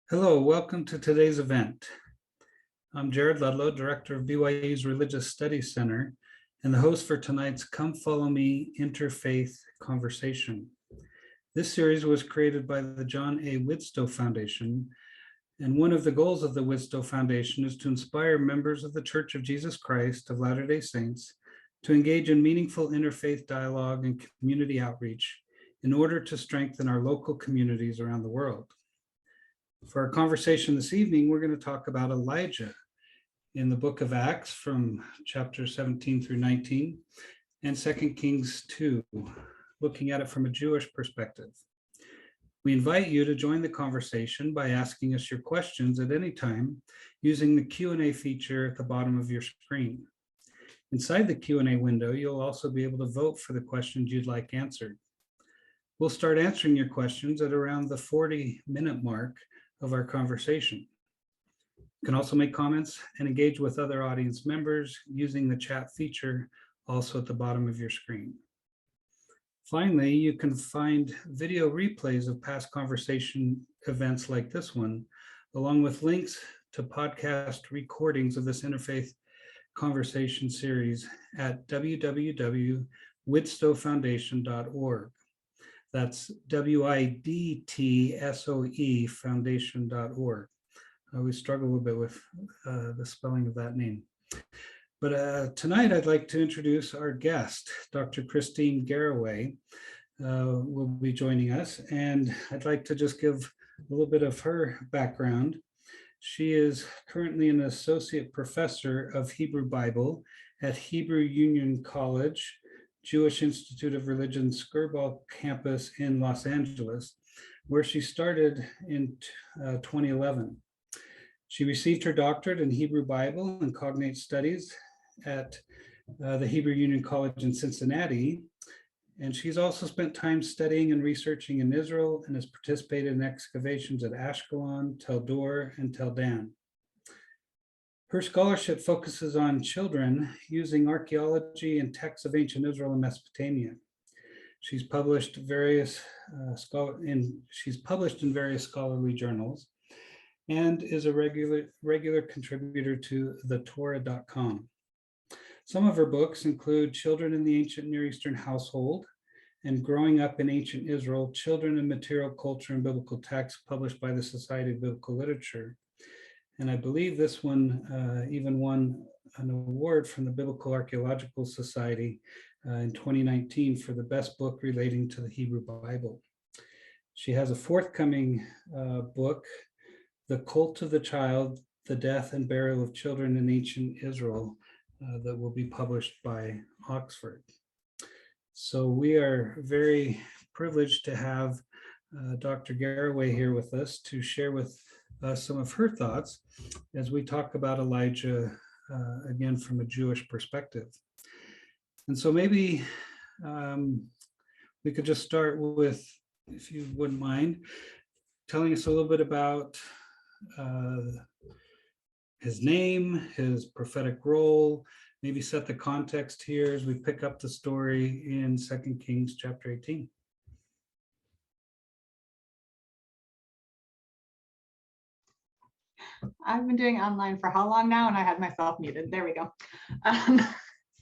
Hello, welcome to today's event. I'm Jared Ludlow, Director of BYU's Religious Studies Center, and the host for tonight's Come Follow Me Interfaith Conversation. This series was created by the John A. Widtsoe Foundation, and one of the goals of the Widtsoe Foundation is to inspire members of the Church of Jesus Christ of Latter-day Saints to engage in meaningful interfaith dialogue and community outreach in order to strengthen our local communities around the world. For our conversation this evening, we're going to talk about Elijah in the book of Acts from chapter 17 through 19 and 2 Kings 2, looking at it from a Jewish perspective. We invite you to join the conversation by asking us your questions at any time using the Q&A feature at the bottom of your screen. Inside the Q&A window, you'll also be able to vote for the questions you'd like answered. We'll start answering your questions at around the 40-minute mark of our conversation. You can also make comments and engage with other audience members using the chat feature also at the bottom of your screen. Finally, you can find video replays of past conversation events like this one, along with links to podcast recordings of this interfaith conversation series at www.widtsoefoundation.org. That's WIDTSOE foundation.org. I always struggle a little bit with the spelling of that name. But tonight I'd like to introduce our guest, Dr. Kristine Garroway will be joining us. And I'd like to just give a little bit of her background. She is currently an associate professor of Hebrew Bible at Hebrew Union College, Jewish Institute of Religion Skirball campus in Los Angeles, where she started in 2011. She received her doctorate in Hebrew Bible and Cognate Studies at the Hebrew Union College in Cincinnati, and she's also spent time studying and researching in Israel and has participated in excavations at Ashkelon, Tel Dor, and Tel Dan. Her scholarship focuses on children using archaeology and texts of ancient Israel and Mesopotamia. She's published in various scholarly journals and is a regular contributor to thetorah.com. Some of her books include Children in the Ancient Near Eastern Household and Growing Up in Ancient Israel, Children in Material Culture and Biblical Texts, published by the Society of Biblical Literature. And I believe this one even won an award from the Biblical Archaeological Society in 2019 for the best book relating to the Hebrew Bible. She has a forthcoming book, The Cult of the Child, The Death and Burial of Children in Ancient Israel, that will be published by Oxford. So we are very privileged to have Dr. Garroway here with us to share with some of her thoughts as we talk about Elijah again from a Jewish perspective. And so maybe we could just start with, if you wouldn't mind, telling us a little bit about his name, his prophetic role, maybe set the context here as we pick up the story in 2 Kings chapter 18. I've been doing online for how long now? And I had myself muted. There we go.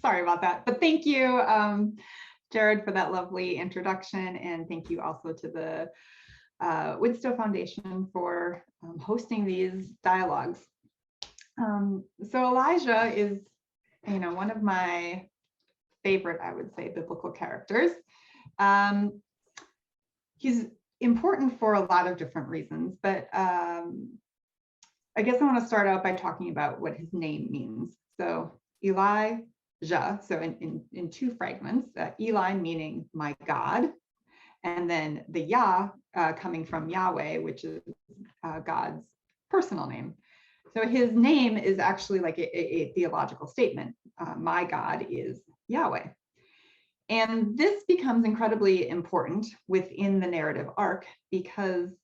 Sorry about that. But thank you, Jared, for that lovely introduction. And thank you also to the Widtsoe Foundation for hosting these dialogues. So Elijah is, one of my favorite, I would say, biblical characters. He's important for a lot of different reasons, but I guess I want to start out by talking about what his name means. So Elijah, so in two fragments, Eli meaning my God, and then the Yah coming from Yahweh, which is God's personal name. So his name is actually like a theological statement. My God is Yahweh. And this becomes incredibly important within the narrative arc because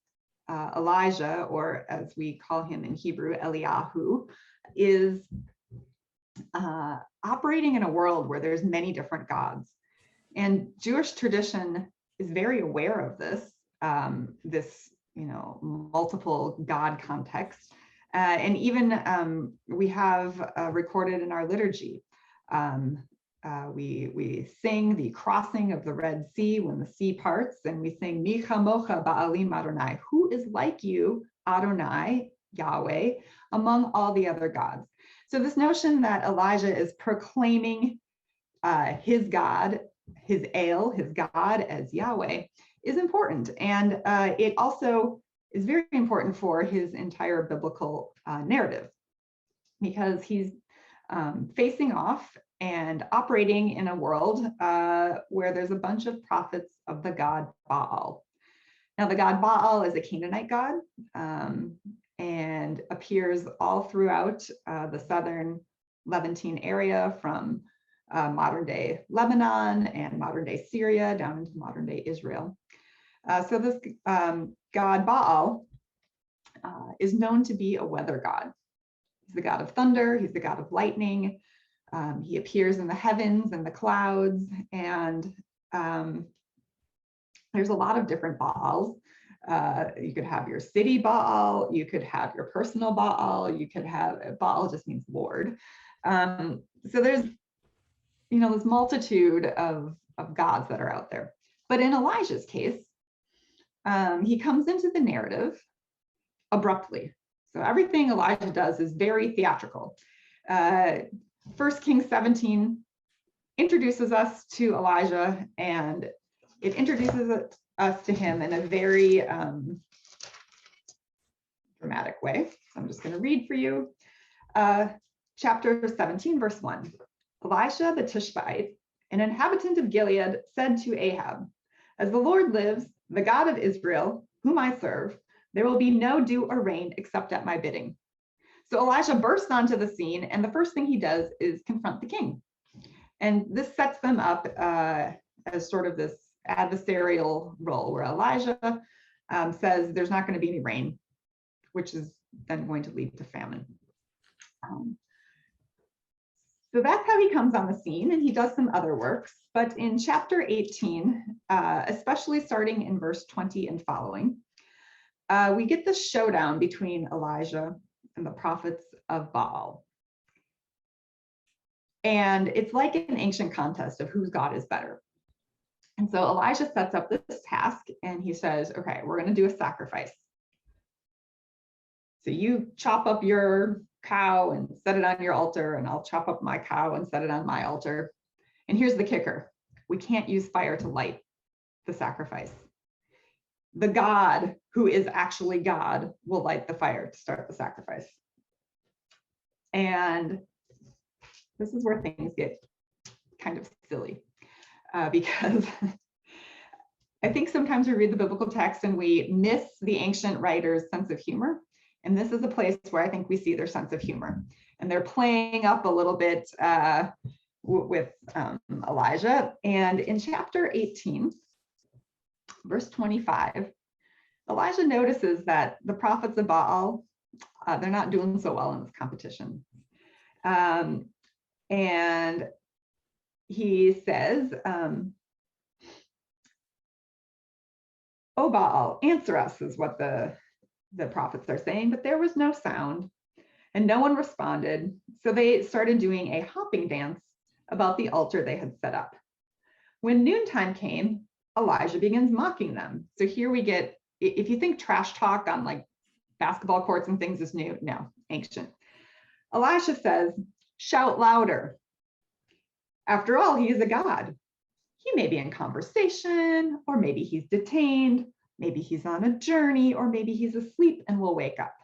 Elijah, or as we call him in Hebrew, Eliyahu, is operating in a world where there's many different gods. And Jewish tradition is very aware of this, multiple God contexts. And even we have recorded in our liturgy, we sing the crossing of the Red Sea when the sea parts, and we sing Mi chamocha ba'alim Adonai, who is like you, Adonai, Yahweh, among all the other gods. So this notion that Elijah is proclaiming his God, his El, his God as Yahweh, is important. And it also is very important for his entire biblical narrative, because he's facing off and operating in a world where there's a bunch of prophets of the god Baal. Now, the god Baal is a Canaanite god and appears all throughout the southern Levantine area, from modern day Lebanon and modern day Syria down into modern day Israel. So this god Baal is known to be a weather god. He's the god of thunder, he's the god of lightning. He appears in the heavens and the clouds, and there's a lot of different Baals. You could have your city Baal, you could have your personal Baal, you could have, Baal just means Lord. So there's, this multitude of gods that are out there. But in Elijah's case, he comes into the narrative abruptly. So everything Elijah does is very theatrical. 1 Kings 17 introduces us to Elijah, and it introduces us to him in a very dramatic way. So I'm just going to read for you. Chapter 17, verse 1. Elisha the Tishbite, an inhabitant of Gilead, said to Ahab, "As the Lord lives, the God of Israel, whom I serve, there will be no dew or rain except at my bidding." So Elijah bursts onto the scene, and the first thing he does is confront the king. And this sets them up as sort of this adversarial role, where Elijah says there's not going to be any rain, which is then going to lead to famine. So that's how he comes on the scene, and he does some other works. But in chapter 18, especially starting in verse 20 and following, we get the showdown between Elijah and the prophets of Baal. And it's like an ancient contest of whose God is better. And so Elijah sets up this task, and he says, okay, we're going to do a sacrifice. So you chop up your cow and set it on your altar, and I'll chop up my cow and set it on my altar. And here's the kicker. We can't use fire to light the sacrifice. The God who is actually God will light the fire to start the sacrifice. And this is where things get kind of silly, because I think sometimes we read the biblical text and we miss the ancient writers' sense of humor. And this is a place where I think we see their sense of humor. And they're playing up a little bit with Elijah. And in chapter 18, verse 25, Elijah notices that the prophets of Baal, they're not doing so well in this competition. And he says, "O Baal, answer us," is what the prophets are saying, but there was no sound and no one responded. So they started doing a hopping dance about the altar they had set up. When noontime came, Elijah begins mocking them. So here we get, if you think trash talk on like basketball courts and things is new, no, ancient. Elisha says, "Shout louder. After all, he is a god. He may be in conversation, or maybe he's detained, maybe he's on a journey, or maybe he's asleep and will wake up."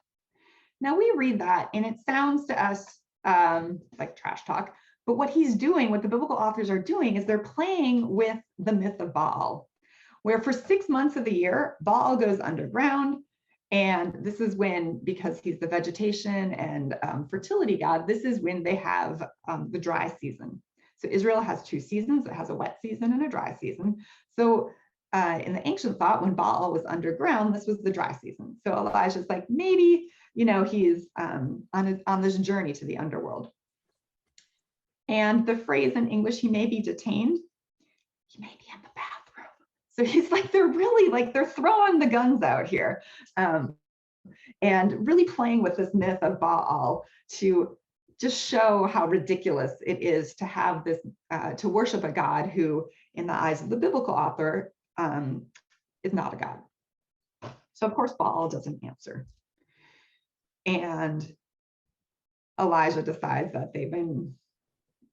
Now we read that and it sounds to us like trash talk, but what he's doing, what the biblical authors are doing, is they're playing with the myth of Baal, where for 6 months of the year, Baal goes underground. And this is when, because he's the vegetation and fertility god, this is when they have the dry season. So Israel has 2 seasons. It has a wet season and a dry season. So in the ancient thought, when Baal was underground, this was the dry season. So Elijah's like, maybe, he's on this journey to the underworld. And the phrase in English, he may be detained, he may be in the bathroom. So he's like, they're really like, they're throwing the guns out here, and really playing with this myth of Baal to just show how ridiculous it is to have this, to worship a God who, in the eyes of the biblical author, is not a God. So of course, Baal doesn't answer. And Elijah decides that they've been,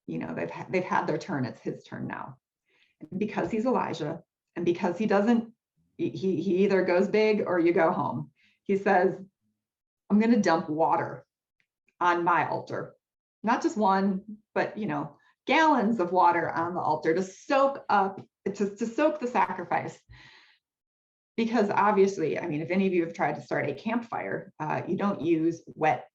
they've had their turn. It's his turn now. And because he's Elijah, and because he either goes big or you go home. He says, I'm going to dump water on my altar, not just one, but gallons of water on the altar to soak the sacrifice. Because obviously, I mean, if any of you have tried to start a campfire, you don't use wet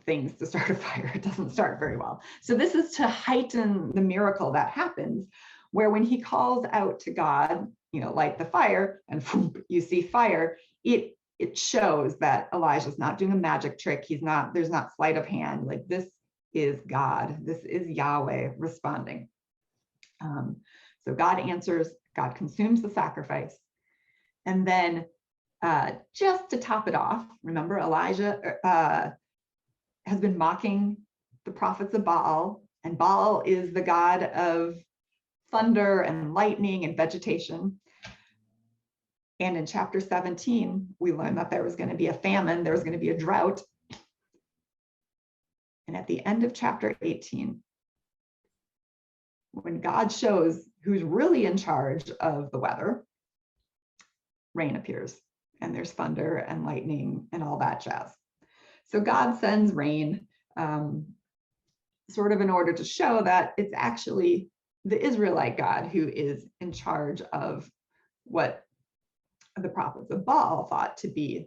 things to start a fire. It doesn't start very well. So this is to heighten the miracle that happens, where when he calls out to God, light the fire, and you see fire, it shows that Elijah's not doing a magic trick. There's not sleight of hand. Like, this is God. This is Yahweh responding. So God answers, God consumes the sacrifice. And then just to top it off, remember Elijah has been mocking the prophets of Baal, and Baal is the god of thunder and lightning and vegetation. And in chapter 17, we learned that there was going to be a famine, there was going to be a drought. And at the end of chapter 18, when God shows who's really in charge of the weather, rain appears, and there's thunder and lightning and all that jazz. So God sends rain sort of in order to show that it's actually the Israelite God who is in charge of what the prophets of Baal thought to be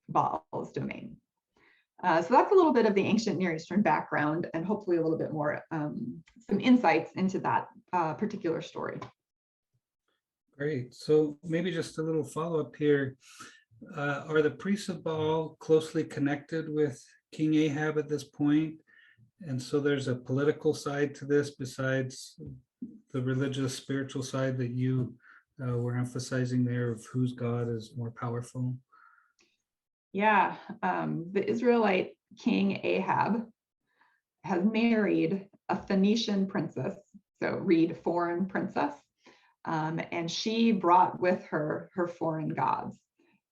Baal's domain. So that's a little bit of the ancient Near Eastern background, and hopefully a little bit more, some insights into that particular story. Great. So maybe just a little follow-up here. Are the priests of Baal closely connected with King Ahab at this point? And so there's a political side to this besides the religious, spiritual side that you were emphasizing there, of whose God is more powerful? Yeah, the Israelite king Ahab has married a Phoenician princess, so read foreign princess, and she brought with her foreign gods.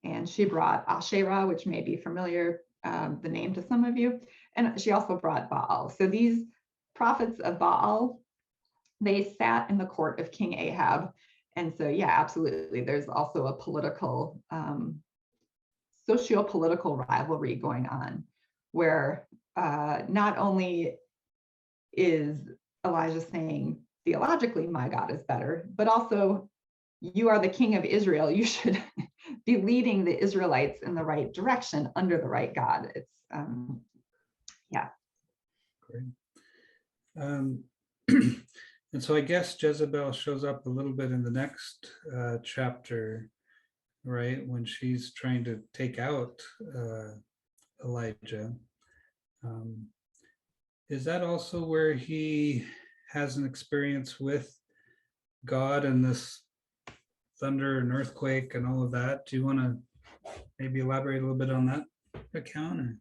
And she brought Asherah, which may be familiar, the name to some of you, and she also brought Baal. So these prophets of Baal, they sat in the court of King Ahab. And so, yeah, absolutely, there's also a political, socio-political rivalry going on, where not only is Elijah saying theologically my God is better, but also you are the king of Israel, you should be leading the Israelites in the right direction under the right God. It's yeah. Great. And so I guess Jezebel shows up a little bit in the next chapter, right? When she's trying to take out Elijah. Is that also where he has an experience with God and this thunder and earthquake and all of that? Do you want to maybe elaborate a little bit on that account? Or?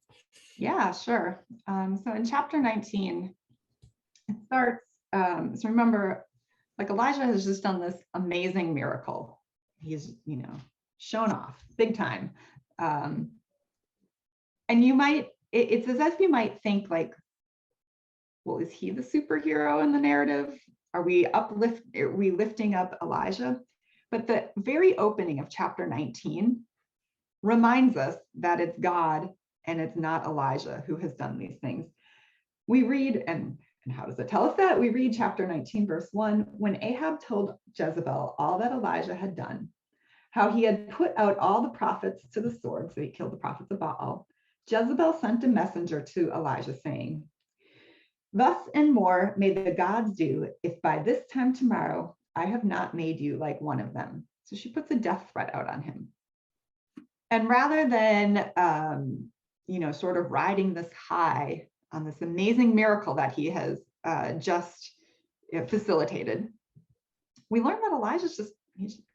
Yeah, sure. So in chapter 19, it starts, so remember, like, Elijah has just done this amazing miracle. He's, shown off big time. And you might, it's as if you might think, like, well, is he the superhero in the narrative? Are we lifting up Elijah? But the very opening of chapter 19 reminds us that it's God and it's not Elijah who has done these things. We read, and how does it tell us that? We read chapter 19, verse 1, when Ahab told Jezebel all that Elijah had done, how he had put out all the prophets to the sword, so he killed the prophets of Baal, Jezebel sent a messenger to Elijah saying, thus and more may the gods do if by this time tomorrow I have not made you like one of them. So she puts a death threat out on him. And rather than, sort of riding this high on this amazing miracle that he has just facilitated, we learn that Elijah's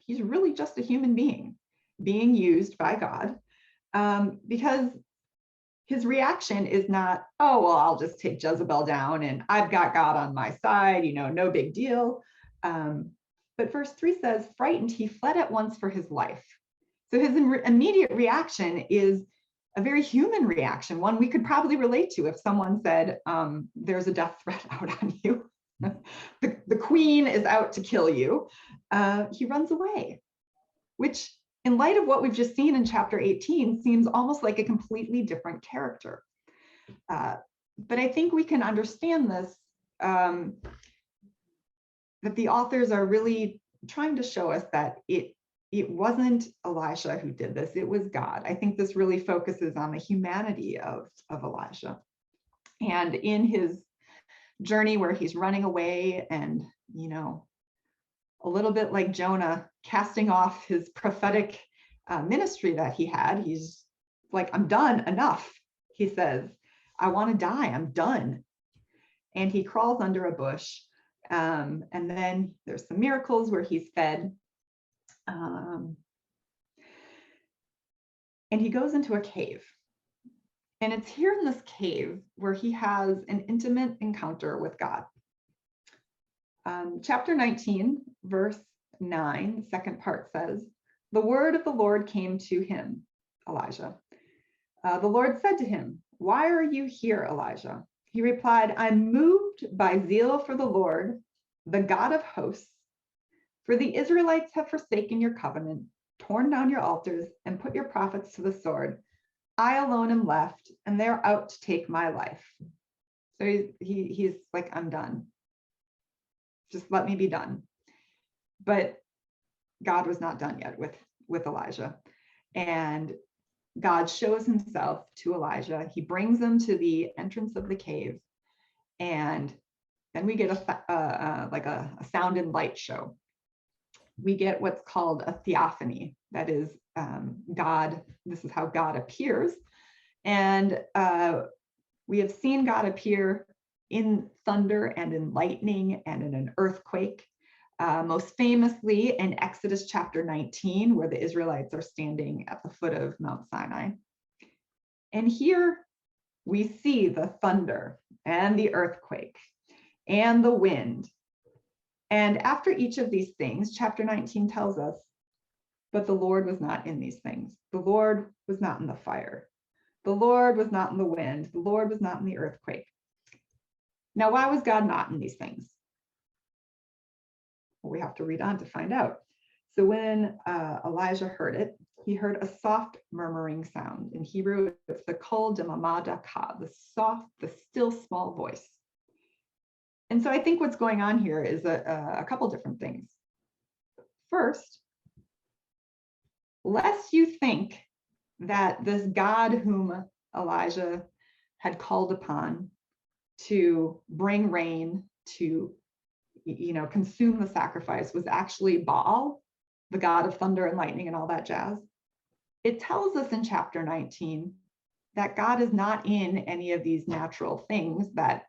he's really just a human being being used by God, because his reaction is not, oh, well, I'll just take Jezebel down and I've got God on my side, no big deal. But verse 3 says, frightened, he fled at once for his life. So his immediate reaction is a very human reaction, one we could probably relate to if someone said, there's a death threat out on you. the queen is out to kill you. He runs away, which in light of what we've just seen in chapter 18 seems almost like a completely different character. But I think we can understand this, that the authors are really trying to show us that it wasn't Elijah who did this, it was God. I think this really focuses on the humanity of Elijah. And in his journey where he's running away and, a little bit like Jonah, casting off his prophetic ministry that he had, he's like, I'm done, enough. He says, I want to die, I'm done. And he crawls under a bush. And then there's some miracles where he's fed. And he goes into a cave. And it's here in this cave where he has an intimate encounter with God. Chapter 19, verse 9, the second part says, the word of the Lord came to him, Elijah. The Lord said to him, why are you here, Elijah? He replied, I'm moved by zeal for the Lord, the God of hosts. For the Israelites have forsaken your covenant, torn down your altars, and put your prophets to the sword. I alone am left, and they're out to take my life. So he's like, I'm done. Just let me be done. But God was not done yet with Elijah. And God shows himself to Elijah. He brings him to the entrance of the cave. And then we get a sound and light show. We get what's called a theophany. That is God. This is how God appears. And we have seen God appear in thunder and in lightning and in an earthquake. Most famously in Exodus chapter 19, where the Israelites are standing at the foot of Mount Sinai. And here we see the thunder and the earthquake and the wind. And after each of these things, chapter 19 tells us, but the Lord was not in these things. The Lord was not in the fire. The Lord was not in the wind. The Lord was not in the earthquake. Now, why was God not in these things? Well, we have to read on to find out. So when Elijah heard it, he heard a soft murmuring sound. In Hebrew, it's the kol demamah daka, the soft, the still small voice. And so I think what's going on here is a couple different things. First, lest you think that this God whom Elijah had called upon to bring rain, to consume the sacrifice, was actually Baal, the god of thunder and lightning and all that jazz. It tells us in chapter 19 that God is not in any of these natural things that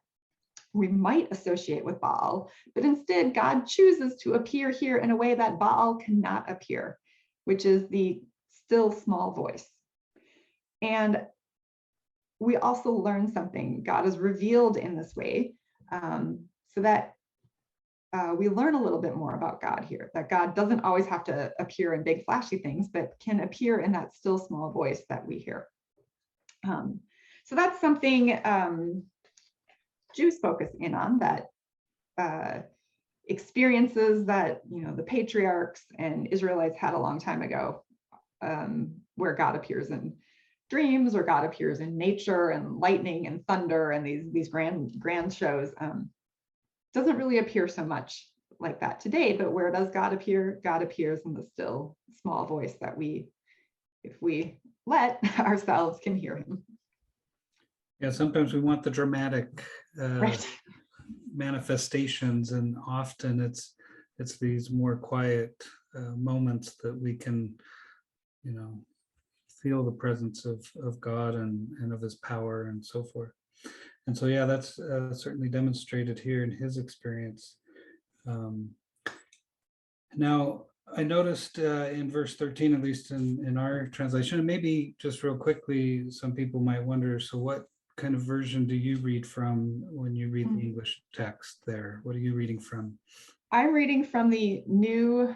we might associate with Baal, but instead God chooses to appear here in a way that Baal cannot appear, which is the still small voice. And we also learn something. God is revealed in this way, so that we learn a little bit more about God here, that God doesn't always have to appear in big flashy things, but can appear in that still small voice that we hear. So that's something Jews focus in on, that experiences that the patriarchs and Israelites had a long time ago, where God appears in dreams, or God appears in nature and lightning and thunder and these grand shows. Doesn't really appear so much like that today, but where does God appear? God appears in the still small voice that we, if we let ourselves, can hear him. Yeah, sometimes we want the dramatic Right. manifestations, and often it's these more quiet moments that we can, feel the presence of God and of his power and so forth. And so, yeah, that's certainly demonstrated here in his experience. Now, I noticed in verse 13, at least in our translation, and maybe just real quickly, some people might wonder, so what kind of version do you read from when you read the English text there? What are you reading from? I'm reading from the new,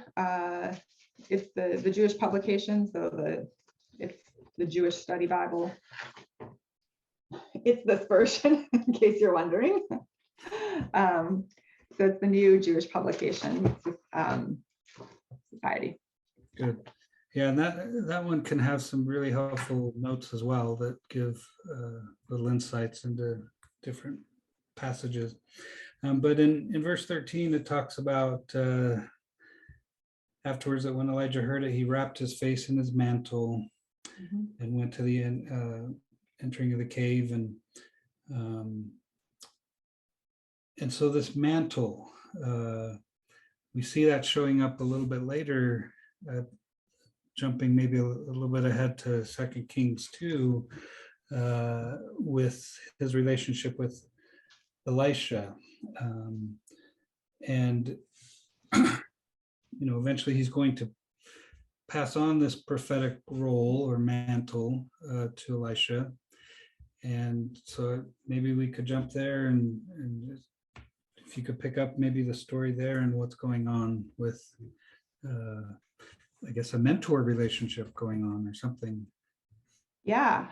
it's the Jewish publication, so it's the Jewish Study Bible. It's this version, in case you're wondering. So it's the new Jewish publication society. Good. Yeah, and that one can have some really helpful notes as well that give little insights into different passages. But in verse 13, it talks about afterwards that when Elijah heard it, he wrapped his face in his mantle and went to the entering of the cave. And so this mantle, we see that showing up a little bit later, jumping maybe a little bit ahead to 2 Kings 2, with his relationship with Elisha. And eventually he's going to pass on this prophetic role or mantle to Elisha. And so maybe we could jump there and if you could pick up maybe the story there and what's going on with, I guess, a mentor relationship going on or something. Yeah.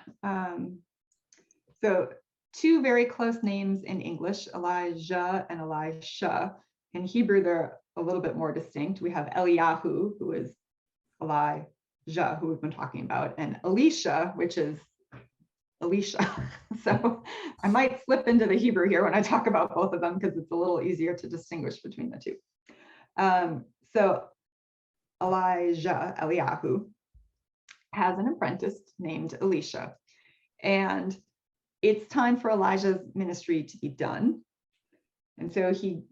So two very close names in English, Elijah and Elisha. In Hebrew, they're a little bit more distinct. We have Eliyahu, who is Elijah, who we've been talking about, and Elisha, which is Elisha. So I might slip into the Hebrew here when I talk about both of them because it's a little easier to distinguish between the two. So Eliyahu, has an apprentice named Elisha. And it's time for Elijah's ministry to be done. And so he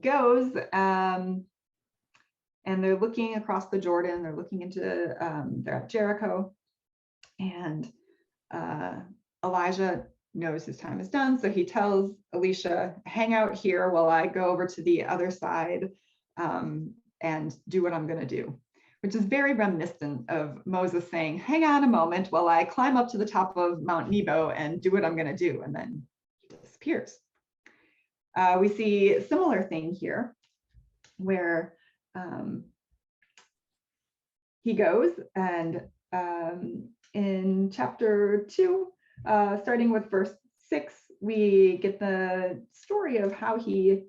goes, and they're looking across the Jordan. They're looking into, they're at Jericho. And Elijah knows his time is done. So he tells Elisha, hang out here while I go over to the other side and do what I'm going to do, which is very reminiscent of Moses saying, hang on a moment while I climb up to the top of Mount Nebo and do what I'm going to do. And then he disappears. We see a similar thing here where he goes and in chapter 2, starting with verse 6, we get the story of how he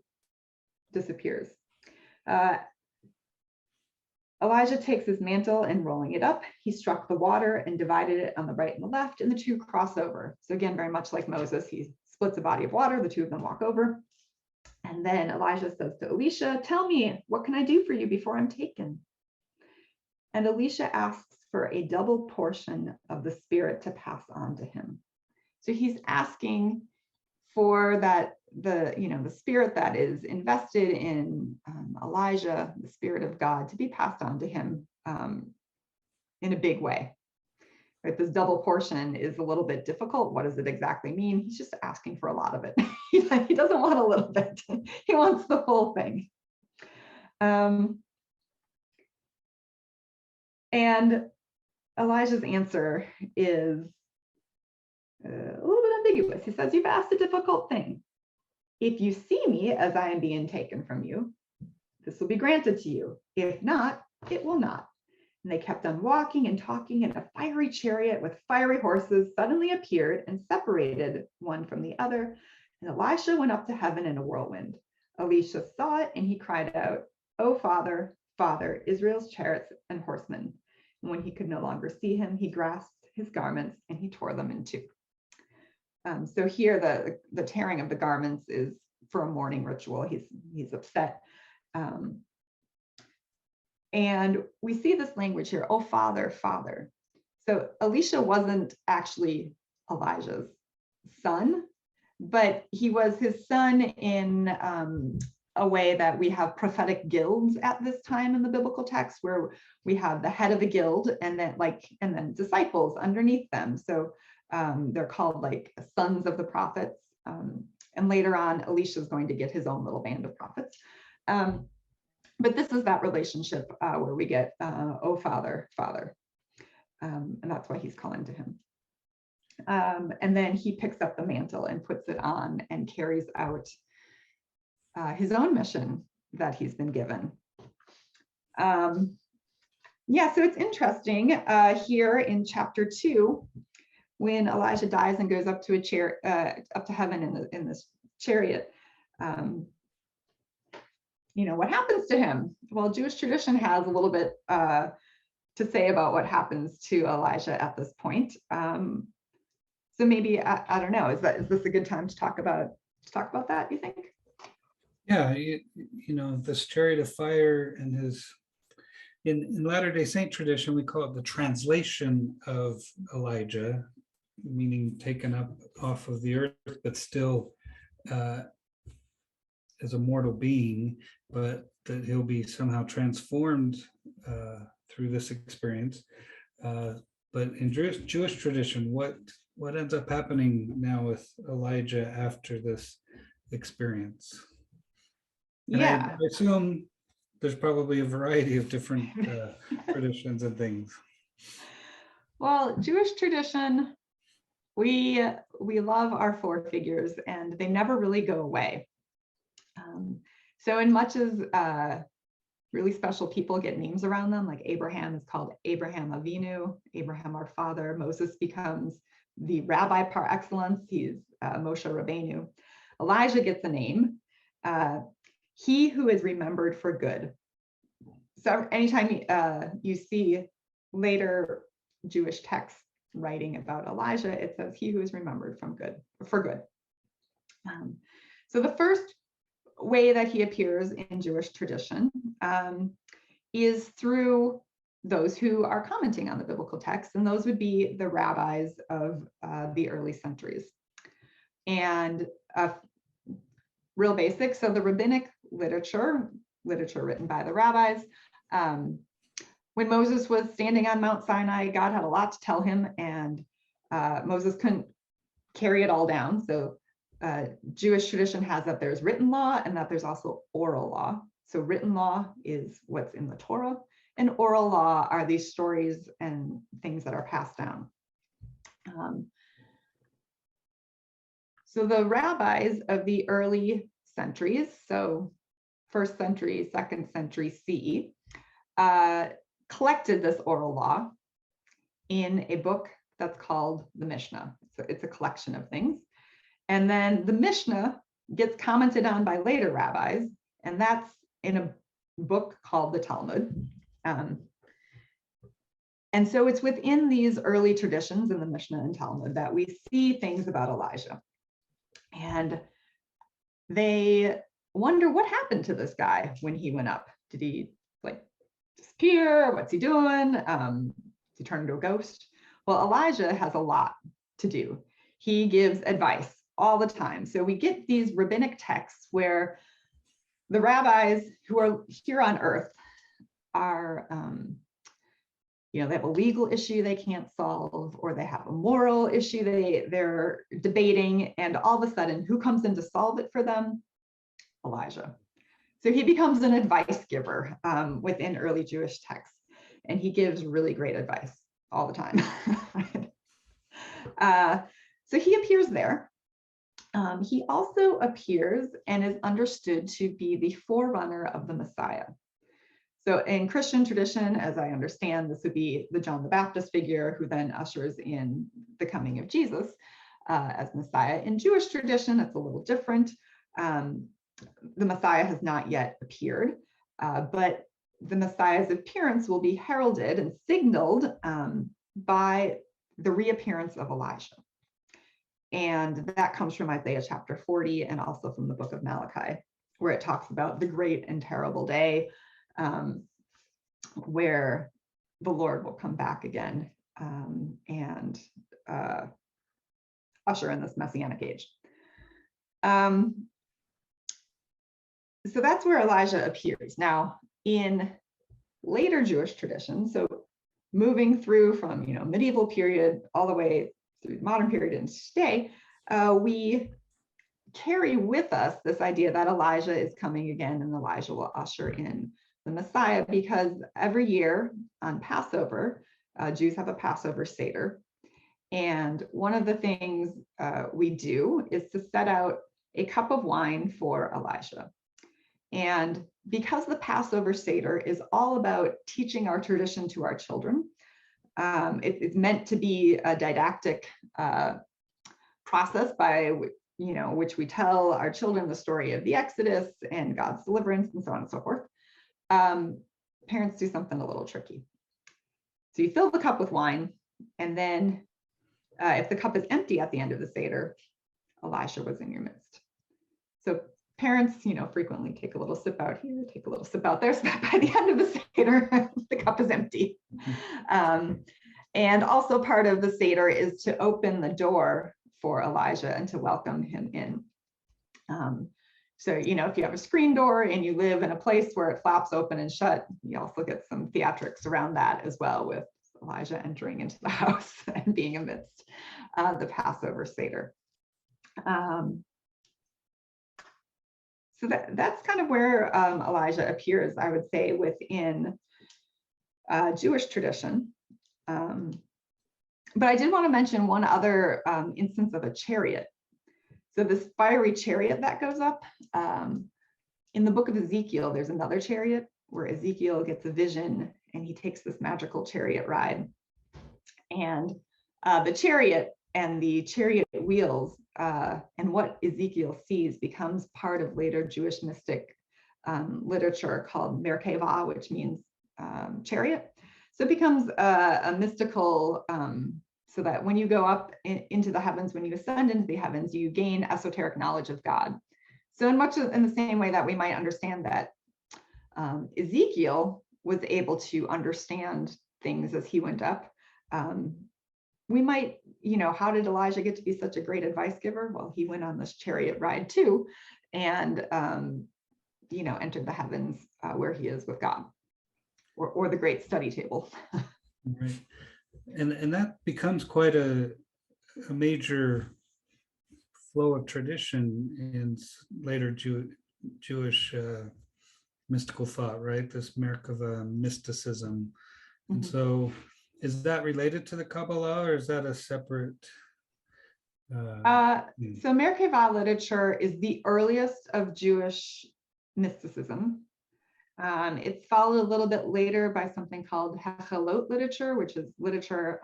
disappears. Elijah takes his mantle and rolling it up, he struck the water and divided it on the right and the left, and the two cross over. So again, very much like Moses, he splits a body of water, the two of them walk over. And then Elijah says to Elisha, tell me, what can I do for you before I'm taken? And Elisha asks for a double portion of the Spirit to pass on to him. So he's asking for that, the Spirit that is invested in Elijah, the Spirit of God, to be passed on to him in a big way. Right? This double portion is a little bit difficult. What does it exactly mean? He's just asking for a lot of it. He doesn't want a little bit. He wants the whole thing. And Elijah's answer is a little bit ambiguous. He says, you've asked a difficult thing. If you see me as I am being taken from you, this will be granted to you. If not, it will not. And they kept on walking and talking, and a fiery chariot with fiery horses suddenly appeared and separated one from the other. And Elisha went up to heaven in a whirlwind. Elisha saw it, and he cried out, "O Father, Father, Israel's chariots and horsemen." And when he could no longer see him, he grasped his garments and he tore them in two. So here, the tearing of the garments is for a mourning ritual. He's upset. And we see this language here, "Oh Father, Father." So Elisha wasn't actually Elijah's son, but he was his son in a way that we have prophetic guilds at this time in the biblical text, where we have the head of the guild and then disciples underneath them. So they're called like sons of the prophets. And later on, Elisha is going to get his own little band of prophets. But this is that relationship where we get, oh, Father, Father. And that's why he's calling to him. And then he picks up the mantle and puts it on and carries out his own mission that he's been given. Yeah, so it's interesting here in chapter 2, when Elijah dies and goes up to up to heaven in this chariot. What happens to him? Well, Jewish tradition has a little bit to say about what happens to Elijah at this point. So maybe I don't know. Is this a good time to talk about that? You think? Yeah, this chariot of fire and his in Latter-day Saint tradition, we call it the translation of Elijah, meaning taken up off of the earth, but still as a mortal being, but that he'll be somehow transformed through this experience. But in Jewish tradition, what ends up happening now with Elijah after this experience? And Yeah. I assume there's probably a variety of different traditions and things. Well, Jewish tradition, we love our four figures, and they never really go away. So in much as really special people get names around them, like Abraham is called Abraham Avinu, Abraham our father. Moses becomes the rabbi par excellence. He's Moshe Rabbeinu. Elijah gets a name, he who is remembered for good. So anytime you see later Jewish texts writing about Elijah, it says he who is remembered for good. So the first way that he appears in Jewish tradition is through those who are commenting on the biblical text, and those would be the rabbis of the early centuries. And real basic, so the rabbinic literature written by the rabbis, when Moses was standing on Mount Sinai, God had a lot to tell him, and Moses couldn't carry it all down. So Jewish tradition has that there's written law and that there's also oral law. So written law is what's in the Torah, and oral law are these stories and things that are passed down. So the rabbis of the early centuries, so 1st century, 2nd century CE, collected this oral law in a book that's called the Mishnah. So it's a collection of things. And then the Mishnah gets commented on by later rabbis, and that's in a book called the Talmud. And so it's within these early traditions in the Mishnah and Talmud that we see things about Elijah. And they wonder what happened to this guy when he went up. Did he disappear? What's he doing? Did he turn into a ghost? Well, Elijah has a lot to do. He gives advice all the time. So we get these rabbinic texts where the rabbis who are here on earth are, they have a legal issue they can't solve, or they have a moral issue they're debating, and all of a sudden, who comes in to solve it for them? Elijah. So he becomes an advice giver within early Jewish texts, and he gives really great advice all the time. So he appears there. He also appears and is understood to be the forerunner of the Messiah. So in Christian tradition, as I understand, this would be the John the Baptist figure who then ushers in the coming of Jesus as Messiah. In Jewish tradition, it's a little different. The Messiah has not yet appeared, but the Messiah's appearance will be heralded and signaled by the reappearance of Elijah. And that comes from Isaiah chapter 40 and also from the book of Malachi, where it talks about the great and terrible day where the Lord will come back again and usher in this messianic age. So that's where Elijah appears. Now, in later Jewish tradition, so moving through from medieval period all the way through the modern period and today, we carry with us this idea that Elijah is coming again, and Elijah will usher in the Messiah, because every year on Passover, Jews have a Passover Seder. And one of the things we do is to set out a cup of wine for Elijah. And because the Passover Seder is all about teaching our tradition to our children, it's meant to be a didactic process by which we tell our children the story of the Exodus and God's deliverance and so on and so forth. Parents do something a little tricky. So you fill the cup with wine, and then if the cup is empty at the end of the Seder, Elijah was in your midst. So parents, frequently take a little sip out here, take a little sip out there, so that by the end of the Seder, the cup is empty. And also part of the Seder is to open the door for Elijah and to welcome him in. So, if you have a screen door and you live in a place where it flaps open and shut, you also get some theatrics around that as well, with Elijah entering into the house and being amidst the Passover Seder. So that's kind of where Elijah appears, I would say, within Jewish tradition. But I did want to mention one other instance of a chariot. So this fiery chariot that goes up, in the book of Ezekiel, there's another chariot where Ezekiel gets a vision and he takes this magical chariot ride. And the chariot and the chariot wheels and what Ezekiel sees becomes part of later Jewish mystic literature called Merkavah, which means chariot. So it becomes a mystical, so that when you go up into the heavens, when you ascend into the heavens, you gain esoteric knowledge of God. So in the same way that we might understand that Ezekiel was able to understand things as he went up, we might, how did Elijah get to be such a great advice giver? Well, he went on this chariot ride too, and entered the heavens where he is with God, or the great study table. Right. And that becomes quite a major flow of tradition in later Jewish mystical thought, right? This Merkava mysticism. And Mhm. so is that related to the Kabbalah, or is that a separate? So Merkavah literature is the earliest of Jewish mysticism. It's followed a little bit later by something called Hechalot literature, which is literature,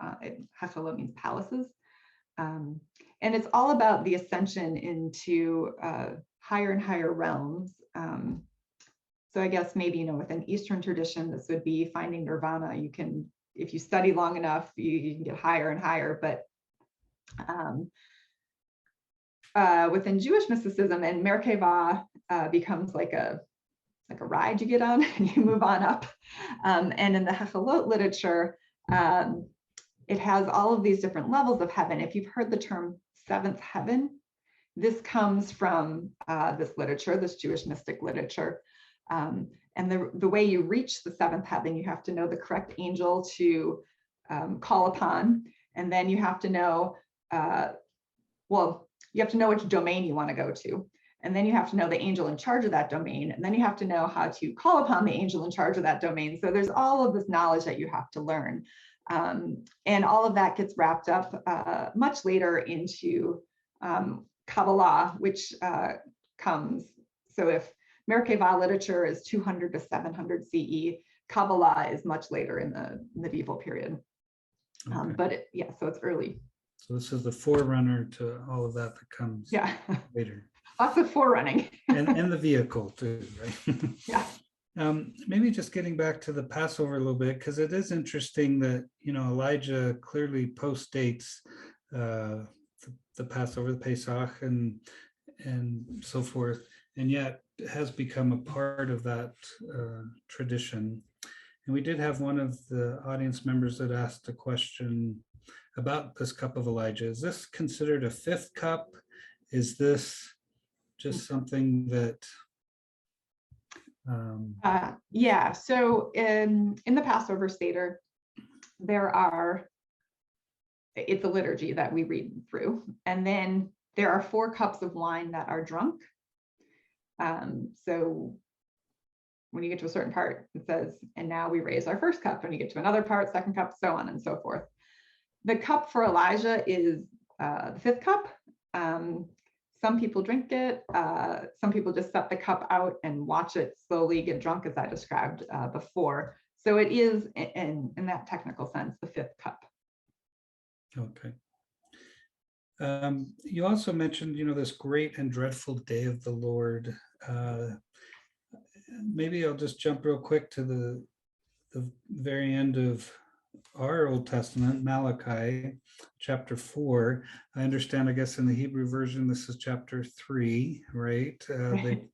Hechalot means palaces. And it's all about the ascension into higher and higher realms. So I guess maybe, within Eastern tradition, this would be finding nirvana. You can, if you study long enough, you can get higher and higher. But within Jewish mysticism, and Merkavah becomes like a ride you get on and you move on up. And in the Hechalot literature, it has all of these different levels of heaven. If you've heard the term seventh heaven, this comes from this literature, this Jewish mystic literature. And the way you reach the seventh heaven, you have to know the correct angel to call upon. And then you have to know, you have to know which domain you want to go to. And then you have to know the angel in charge of that domain. And then you have to know how to call upon the angel in charge of that domain. So there's all of this knowledge that you have to learn. And all of that gets wrapped up much later into Kabbalah, which comes. So if Merkavah literature is 200 to 700 CE, Kabbalah is much later in the medieval period. Okay. But so it's early. So this is the forerunner to all of that comes later. Lots of forerunning. and the vehicle too, right? Yeah. Maybe just getting back to the Passover a little bit, because it is interesting that, Elijah clearly postdates the Passover, the Pesach, and so forth, and yet has become a part of that tradition. And we did have one of the audience members that asked a question about this cup of Elijah. Is this considered a fifth cup? Is this just something that so in the Passover Stater, it's a liturgy that we read through, and then there are 4 cups of wine that are drunk. So when you get to a certain part, it says, and now we raise our first cup. When you get to another part, second cup, so on and so forth. The cup for Elijah is the fifth cup. Some people drink it. Some people just set the cup out and watch it slowly get drunk, as I described before. So it is, in that technical sense, the fifth cup. Okay. You also mentioned, this great and dreadful day of the Lord. Maybe I'll just jump real quick to the very end of our Old Testament, Malachi, chapter 4. I understand, I guess in the Hebrew version, this is chapter 3, right? They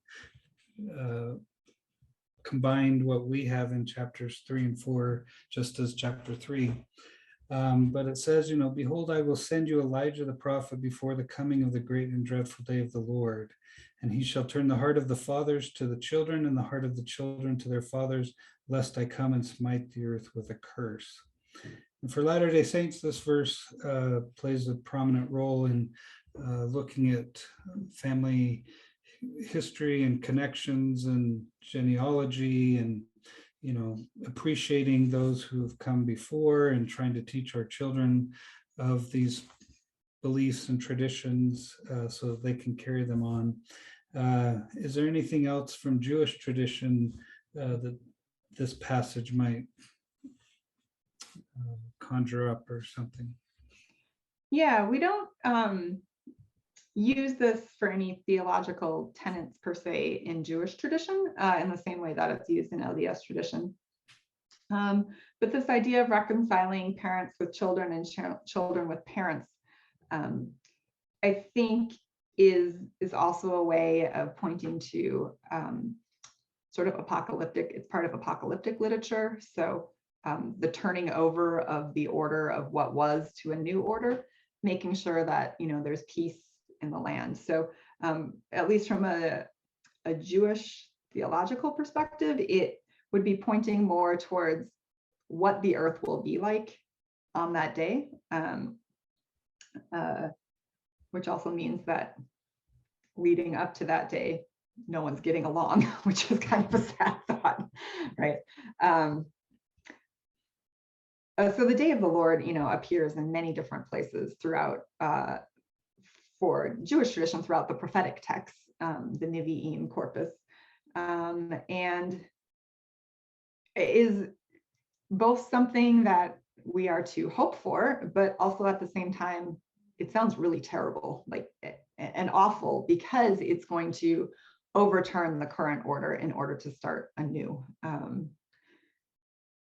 combined what we have in chapters 3 and 4, just as chapter 3. But it says, behold, I will send you Elijah the prophet before the coming of the great and dreadful day of the Lord. And he shall turn the heart of the fathers to the children and the heart of the children to their fathers, lest I come and smite the earth with a curse. And for Latter-day Saints, this verse plays a prominent role in looking at family history and connections and genealogy, and appreciating those who have come before and trying to teach our children of these beliefs and traditions so that they can carry them on. Is there anything else from Jewish tradition that this passage might conjure up or something? Yeah, we don't use this for any theological tenets per se in Jewish tradition in the same way that it's used in LDS tradition. But this idea of reconciling parents with children and children with parents, I think is also a way of pointing to sort of apocalyptic, it's part of apocalyptic literature. So the turning over of the order of what was to a new order, making sure that, there's peace in the land. So at least from a Jewish theological perspective, it would be pointing more towards what the earth will be like on that day, which also means that leading up to that day, no one's getting along, which is kind of a sad thought, right? So the day of the Lord, appears in many different places throughout, for Jewish tradition, throughout the prophetic texts, the Nevi'im corpus, and is both something that we are to hope for, but also at the same time, it sounds really terrible, and awful, because it's going to overturn the current order in order to start anew.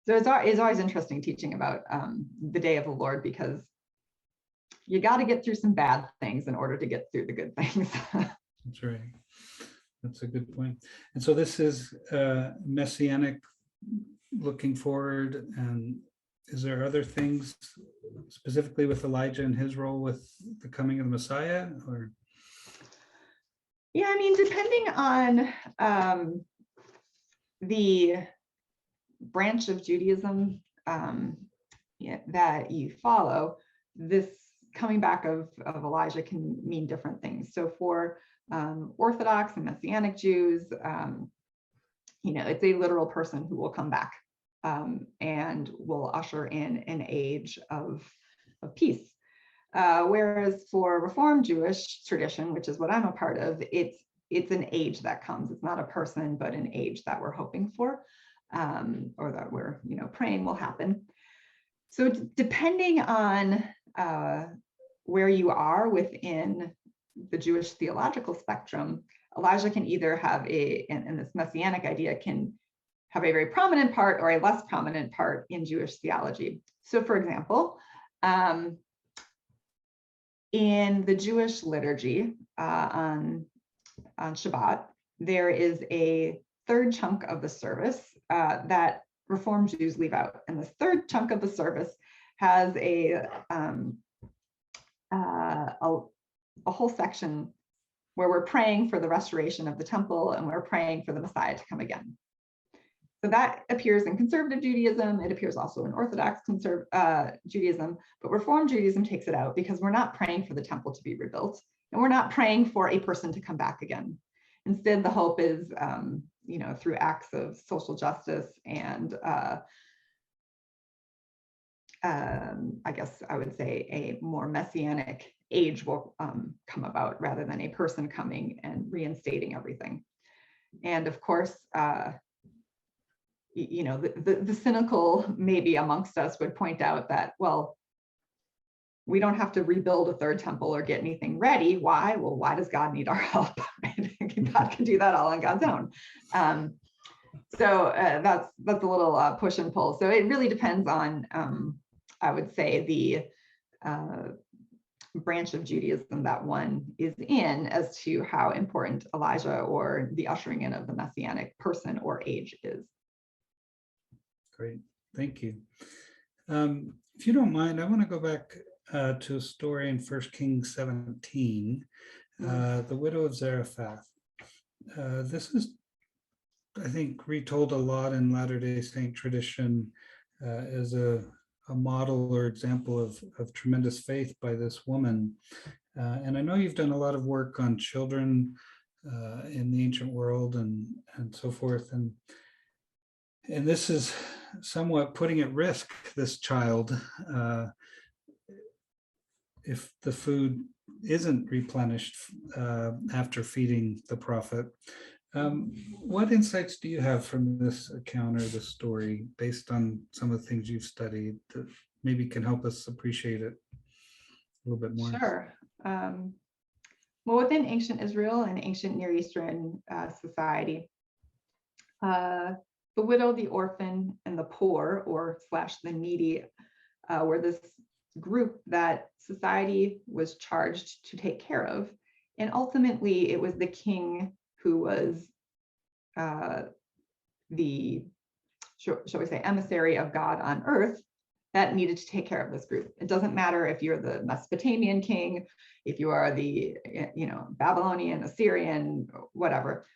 So it's always interesting teaching about the day of the Lord, because you got to get through some bad things in order to get through the good things. That's right. That's a good point. And so this is messianic, looking forward. And is there other things specifically with Elijah and his role with the coming of the Messiah? Or yeah, depending on the branch of Judaism that you follow, this coming back of Elijah can mean different things. So for Orthodox and Messianic Jews, it's a literal person who will come back and will usher in an age of peace. Whereas for Reformed Jewish tradition, which is what I'm a part of, it's an age that comes. It's not a person, but an age that we're hoping for, or that we're praying will happen. So depending on where you are within the Jewish theological spectrum, Elijah can either have and this messianic idea can have a very prominent part or a less prominent part in Jewish theology. So for example, in the Jewish liturgy on Shabbat, there is a third chunk of the service that Reformed Jews leave out. And this third chunk of the service has a whole section where we're praying for the restoration of the temple and we're praying for the Messiah to come again. So that appears in conservative Judaism. It appears also in Orthodox Judaism, but Reformed Judaism takes it out because we're not praying for the temple to be rebuilt, and we're not praying for a person to come back again. Instead, the hope is, through acts of social justice and I guess I would say a more messianic age will come about rather than a person coming and reinstating everything. And of course, the cynical maybe amongst us would point out that, well, we don't have to rebuild a third temple or get anything ready. Why? Well, why does God need our help? God can do that all on God's own. So that's a little push and pull. So it really depends on, I would say, the branch of Judaism that one is in as to how important Elijah or the ushering in of the messianic person or age is. Great, thank you. If you don't mind, I want to go back to a story in 1 Kings 17, the widow of Zarephath. This is, I think, retold a lot in Latter-day Saint tradition as a model or example of tremendous faith by this woman. And I know you've done a lot of work on children in the ancient world and so forth. And this is somewhat putting at risk this child if the food isn't replenished after feeding the prophet. What insights do you have from this account or this story based on some of the things you've studied that maybe can help us appreciate it a little bit more? Sure. Well, within ancient Israel and ancient Near Eastern society, the widow, the orphan, and the poor or / the needy were this group that society was charged to take care of. And ultimately, it was the king who was the, shall we say, emissary of God on earth that needed to take care of this group. It doesn't matter if you're the Mesopotamian king, if you are the Babylonian, Assyrian, whatever.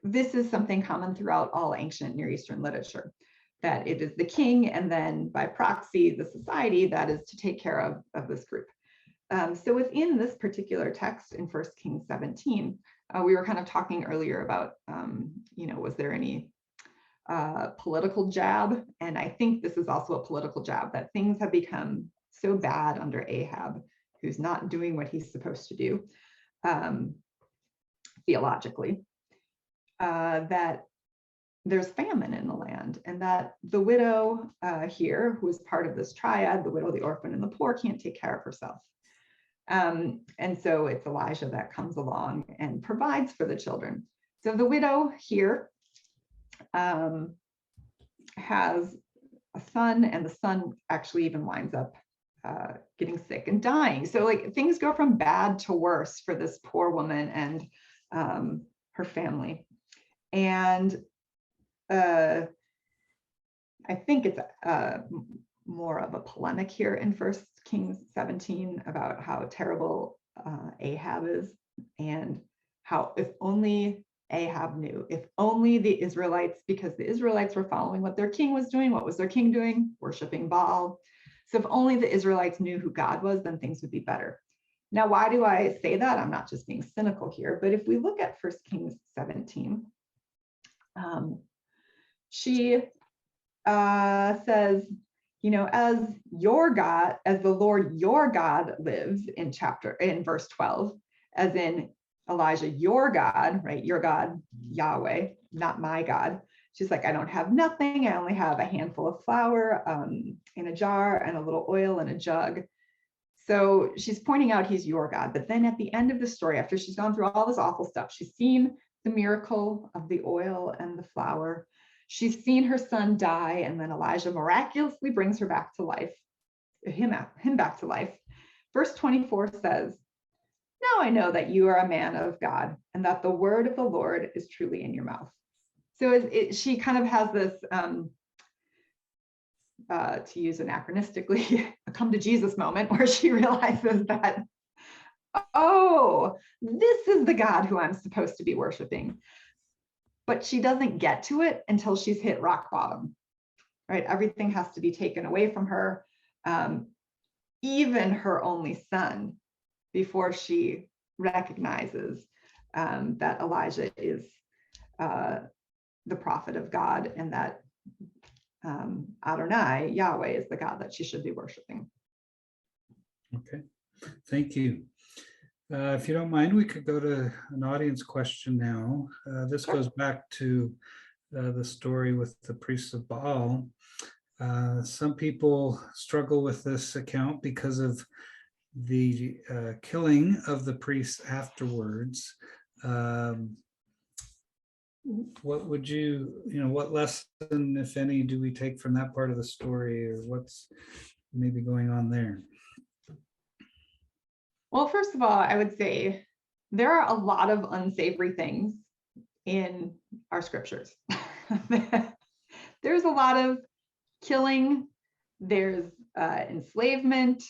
This is something common throughout all ancient Near Eastern literature, that it is the king and then by proxy, the society that is to take care of this group. So within this particular text in 1 Kings 17, we were kind of talking earlier about, was there any political jab? And I think this is also a political jab, that things have become so bad under Ahab, who's not doing what he's supposed to do theologically, that there's famine in the land, and that the widow here, who is part of this triad, the widow, the orphan, and the poor, can't take care of herself. And so it's Elijah that comes along and provides for the children. So the widow here has a son, and the son actually even winds up getting sick and dying. So like things go from bad to worse for this poor woman and her family. And I think it's more of a polemic here in 1 Kings 17 about how terrible Ahab is, and how if only Ahab knew, if only the Israelites, because the Israelites were following what their king was doing. What was their king doing? Worshiping Baal. So if only the Israelites knew who God was, then things would be better. Now, why do I say that? I'm not just being cynical here, but if we look at 1 Kings 17, she says, as your God, as the Lord your God lives in verse 12, as in Elijah, your God, right? Your God, Yahweh, not my God. She's like, I don't have nothing. I only have a handful of flour in a jar and a little oil in a jug. So she's pointing out he's your God. But then at the end of the story, after she's gone through all this awful stuff, she's seen the miracle of the oil and the flour. She's seen her son die, and then Elijah miraculously brings her back to life, him back to life. Verse 24 says, now I know that you are a man of God, and that the word of the Lord is truly in your mouth. So she kind of has this, to use anachronistically, a come to Jesus moment, where she realizes that, oh, this is the God who I'm supposed to be worshiping. But she doesn't get to it until she's hit rock bottom, right? Everything has to be taken away from her, even her only son, before she recognizes that Elijah is the prophet of God, and that Adonai, Yahweh, is the God that she should be worshiping. Okay, thank you. If you don't mind, we could go to an audience question now. This Sure. goes back to the story with the priests of Baal. Some people struggle with this account because of the killing of the priests afterwards. What would what lesson, if any, do we take from that part of the story, or what's maybe going on there? Well, first of all, I would say there are a lot of unsavory things in our scriptures. There's a lot of killing, there's enslavement,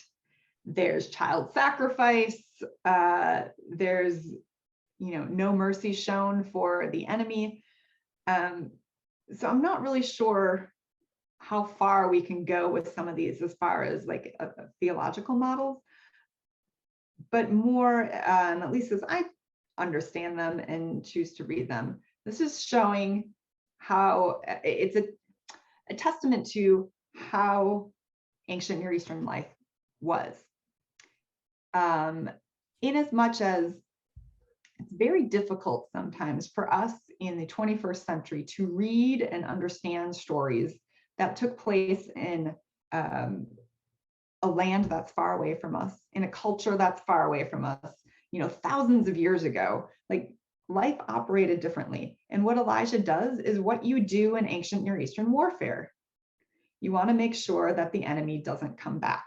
there's child sacrifice, there's no mercy shown for the enemy. So I'm not really sure how far we can go with some of these as far as like a theological models, but more, at least as I understand them and choose to read them, this is showing how it's a testament to how ancient Near Eastern life was. In as much as it's very difficult sometimes for us in the 21st century to read and understand stories that took place in a land that's far away from us, in a culture that's far away from us, thousands of years ago. Like, life operated differently. And what Elijah does is what you do in ancient Near Eastern warfare. You want to make sure that the enemy doesn't come back.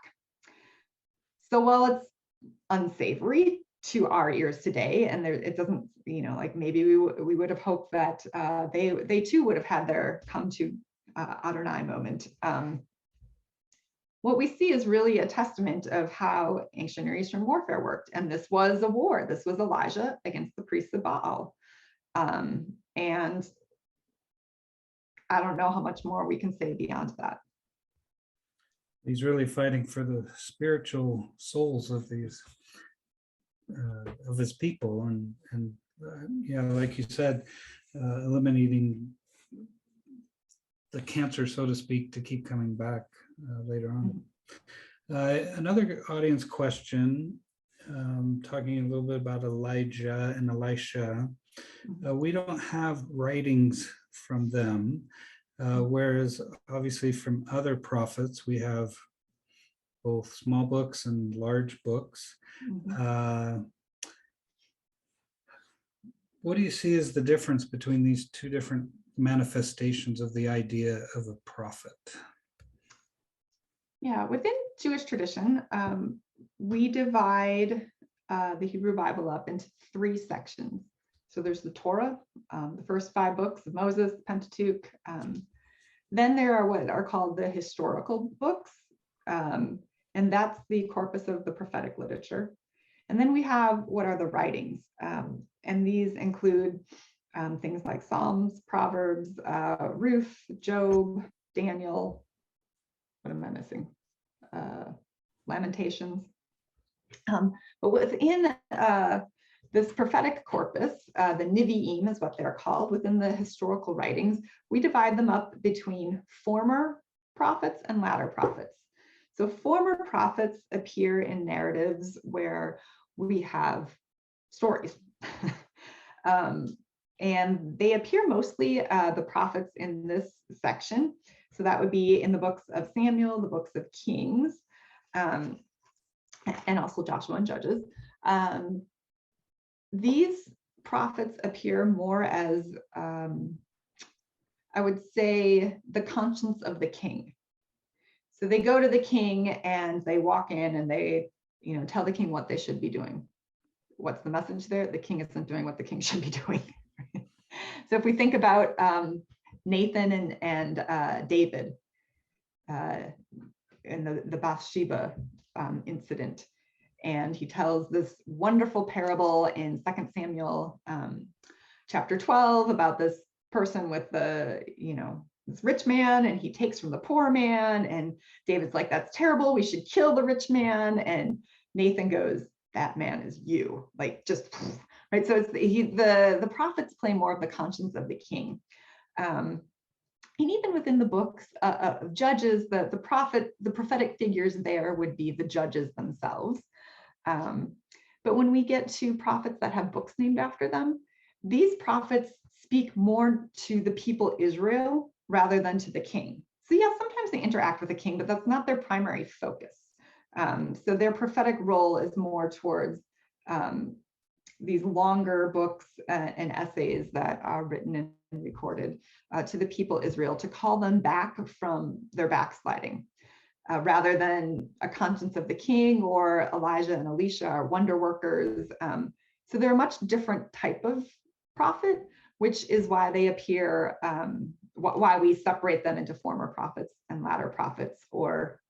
So while it's unsavory to our ears today, and it doesn't, like maybe we would have hoped that they too would have had their come to Adonai moment. What we see is really a testament of how ancient Near Eastern warfare worked. And this was a war. This was Elijah against the priests of Baal. And I don't know how much more we can say beyond that. He's really fighting for the spiritual souls of these of his people, and like you said, eliminating the cancer, so to speak, to keep coming back later on. Another audience question, talking a little bit about Elijah and Elisha. We don't have writings from them, whereas obviously from other prophets we have both small books and large books. What do you see as the difference between these two different manifestations of the idea of a prophet? Yeah, within Jewish tradition, we divide the Hebrew Bible up into 3 sections. So there's the Torah, the first 5 books of Moses, Pentateuch. Then there are what are called the historical books, and that's the corpus of the prophetic literature. And then we have what are the writings, and these include things like Psalms, Proverbs, Ruth, Job, Daniel. What am I missing? Lamentations. But within this prophetic corpus, the Nevi'im is what they're called, within the historical writings, we divide them up between former prophets and latter prophets. So former prophets appear in narratives where we have stories. And they appear mostly, the prophets in this section. So that would be in the books of Samuel, the books of Kings, and also Joshua and Judges. These prophets appear more as, I would say, the conscience of the king. So they go to the king and they walk in and they, tell the king what they should be doing. What's the message there? The king isn't doing what the king should be doing. So if we think about Nathan and David in the Bathsheba incident, and he tells this wonderful parable in 2 Samuel chapter 12 about this person with the, this rich man, and he takes from the poor man, and David's like, that's terrible, we should kill the rich man. And Nathan goes, that man is you, like just right? So it's the prophets play more of the conscience of the king. And even within the books of Judges, the prophetic figures there would be the judges themselves. But when we get to prophets that have books named after them, these prophets speak more to the people Israel rather than to the king. So yeah, sometimes they interact with the king, but that's not their primary focus. So their prophetic role is more towards these longer books and essays that are written and recorded to the people Israel to call them back from their backsliding, rather than a conscience of the king or Elijah and Elisha are wonder workers. So they're a much different type of prophet, which is why they appear, why we separate them into former prophets and latter prophets, or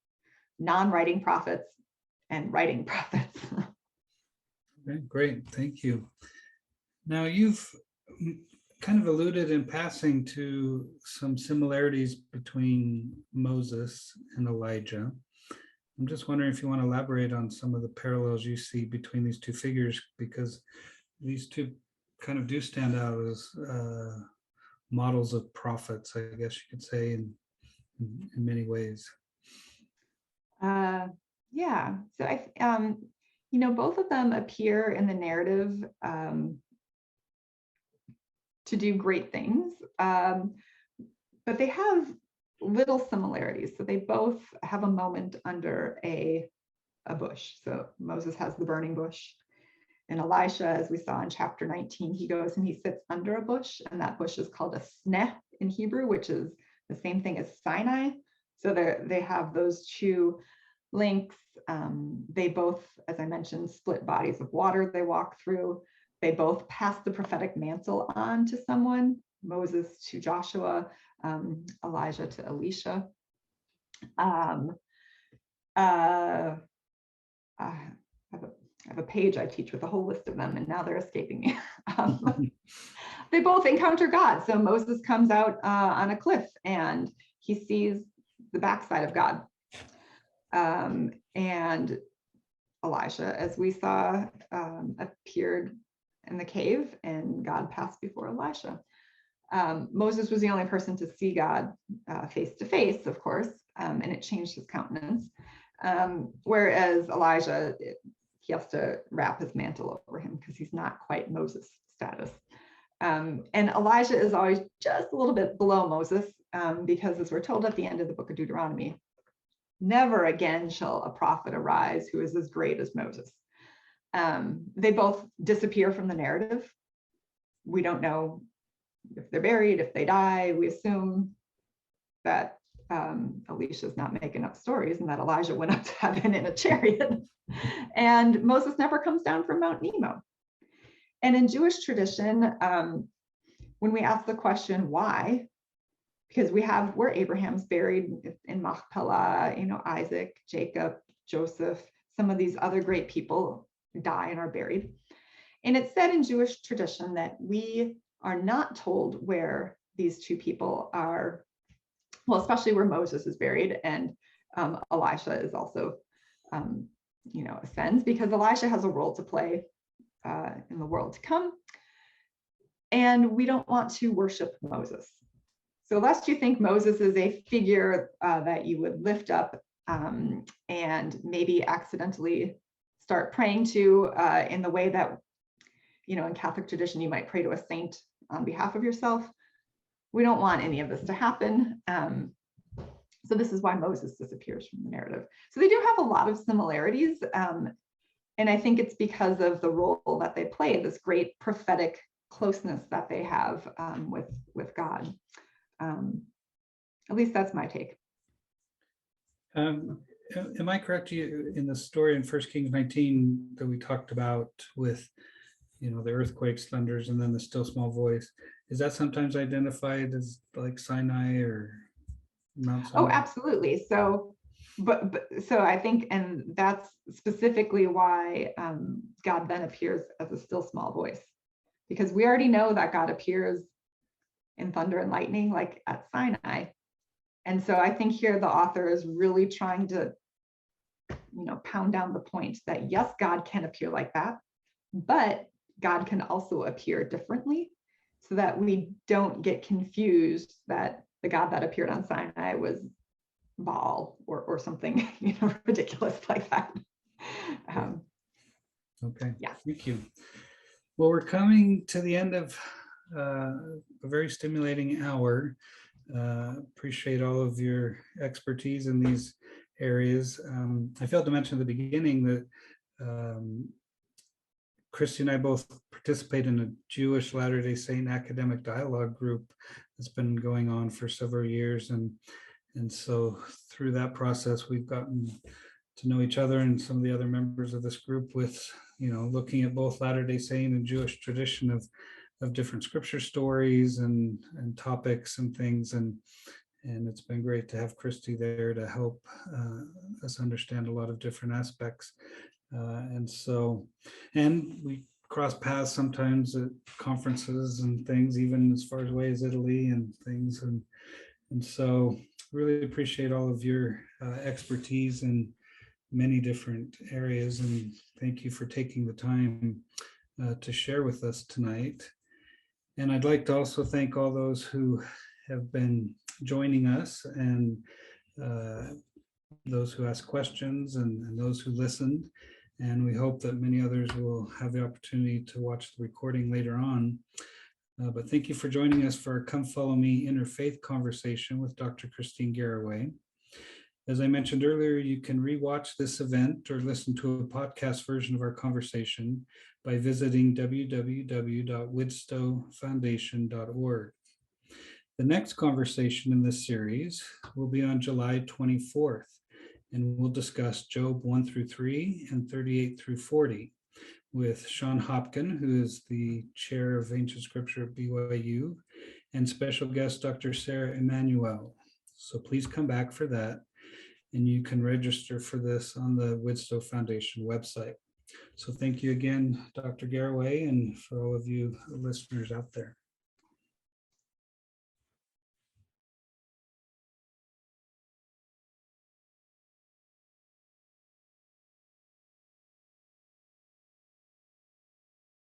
non-writing prophets and writing prophets. Okay, great, thank you. Now you've kind of alluded in passing to some similarities between Moses and Elijah. I'm just wondering if you want to elaborate on some of the parallels you see between these two figures, because these two kind of do stand out as models of prophets, I guess you could say, in many ways. Yeah, so both of them appear in the narrative to do great things, but they have little similarities. So they both have a moment under a bush. So Moses has the burning bush, and Elisha, as we saw in chapter 19, he goes and he sits under a bush, and that bush is called a sneh in Hebrew, which is the same thing as Sinai. So they have those two links. They both, as I mentioned, split bodies of water they walk through. They both pass the prophetic mantle on to someone, Moses to Joshua, Elijah to Elisha. I have a page I teach with a whole list of them, and now they're escaping me. They both encounter God. So Moses comes out on a cliff and he sees the backside of God. And Elijah, as we saw, appeared in the cave, and God passed before Elisha. Moses was the only person to see God face to face, of course, and it changed his countenance. Whereas Elijah, he has to wrap his mantle over him because he's not quite Moses status. And Elijah is always just a little bit below Moses, because as we're told at the end of the book of Deuteronomy, never again shall a prophet arise who is as great as Moses. They both disappear from the narrative. We don't know if they're buried, if they die. We assume that Elisha's not making up stories and that Elijah went up to heaven in a chariot. And Moses never comes down from Mount Nebo. And in Jewish tradition, when we ask the question, why? Because where Abraham's buried in Machpelah, Isaac, Jacob, Joseph, some of these other great people die and are buried. And it's said in Jewish tradition that we are not told where these two people are, well, especially where Moses is buried, and Elisha is also, ascends, because Elisha has a role to play in the world to come. And we don't want to worship Moses. So lest you think Moses is a figure that you would lift up and maybe accidentally start praying to in the way that, in Catholic tradition, you might pray to a saint on behalf of yourself. We don't want any of this to happen. So this is why Moses disappears from the narrative. So they do have a lot of similarities. And I think it's because of the role that they play, this great prophetic closeness that they have with God. At least that's my take. Am I correct, you in the story in 1 Kings 19 that we talked about with, the earthquakes, thunders, and then the still small voice? Is that sometimes identified as like Sinai or Mount Sinai? Oh, absolutely. So I think, and that's specifically why God then appears as a still small voice, because we already know that God appears in thunder and lightning, like at Sinai. And so I think here the author is really trying to, pound down the point that yes, God can appear like that, but God can also appear differently, so that we don't get confused that the God that appeared on Sinai was Baal or something, ridiculous like that. Okay, Yeah. thank you. Well, we're coming to the end of a very stimulating hour. Appreciate all of your expertise in these areas. I failed to mention at the beginning that Christy and I both participate in a Jewish Latter-day Saint academic dialogue group that's been going on for several years. And so through that process, we've gotten to know each other and some of the other members of this group with, looking at both Latter-day Saint and Jewish tradition of different scripture stories and topics and things. And it's been great to have Christy there to help us understand a lot of different aspects. And we cross paths sometimes at conferences and things, even as far away as Italy and things. And so really appreciate all of your expertise in many different areas. And thank you for taking the time to share with us tonight. And I'd like to also thank all those who have been joining us, and those who asked questions, and those who listened. And we hope that many others will have the opportunity to watch the recording later on. But thank you for joining us for our Come Follow Me Interfaith conversation with Dr. Kristine Garroway. As I mentioned earlier, you can rewatch this event or listen to a podcast version of our conversation by visiting www.widtsoefoundation.org. The next conversation in this series will be on July 24th, and we'll discuss Job 1-3 and 38-40 with Sean Hopkin, who is the chair of Ancient Scripture at BYU, and special guest Dr. Sarah Emanuel. So please come back for that, and you can register for this on the Widtsoe Foundation website. So thank you again, Dr. Garroway, and for all of you listeners out there.